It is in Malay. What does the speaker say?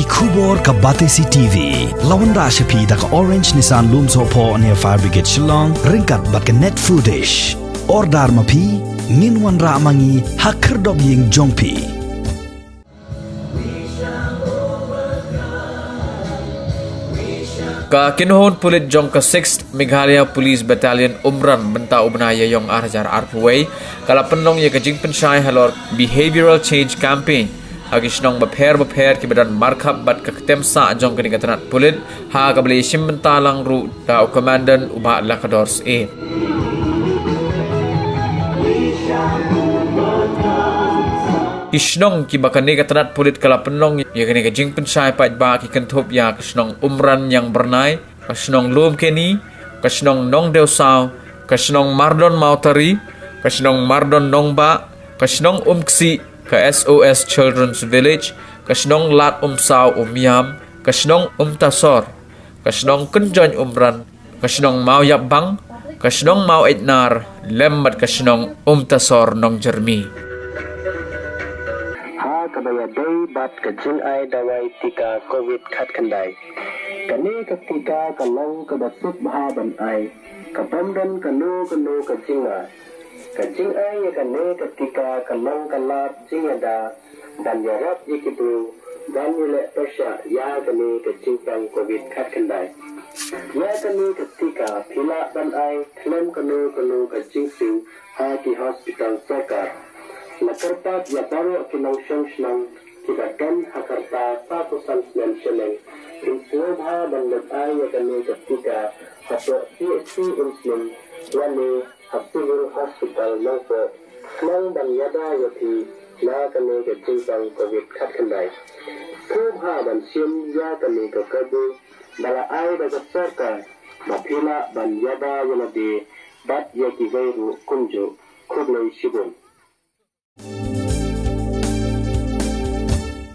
Kubor ka Batesi TV. Lawan Rashapi da ka Orange Nissan Looms Hopo near Fire Brigade Shillong. Ringkat bat ka net footage. Ordar mapi. Minwan ra mangi hakerdog ying jongpi. Ka kinuhon pulit jong ka 6th Meghalaya Police Battalion Umran benta ubnaya yong arjar arpway kala penong ya kajing pensai halor behavioral change campaign agis nong bapher ki badan markhab bat ka temsa jong kini katanat pulit ha ka beli sim benta lang ru da komandan uba lakadors a Kisnong ki bakani katanat pulit kala penong ya kini kajing pensai pat ba ki kentop ya kisnong umran yang bernai kisnong lum keni kisnong nong deusau kisnong mardon mautari kisnong mardon nongba kisnong umksi ka SOS Children's Village kisnong lat umsau umyam kisnong tasor kisnong kunjon umran kisnong mau yapbang kisnong mau etnar lembat kisnong tasor nong jermi kabaya day bat kajing ay dawai tika COVID khat kandai. Kani ketika kalang kebatuk bahaban ay kapamdan kanu kajinga. Kajing ay ya kani ketika kalang kalat jingada dan yarap ikidu dan yule persya ya kani kajing pang COVID khat kandai. Ya kani ketika pila dan ay klem kanu kajing siu haki hospital sarkar. Nakarta ya baru kinang senang kibakan hakarta patusan senang insulha dan lebay ya kami ketika atau PSC Muslim wani Hospital Nongpo nang dan yada yoti na kami kejingsang COVID kandai kubha dan sim ya kami kekebu bala ay daga sarkar mapila dan yada yunadi bat ya kigairu kunju kublay sibun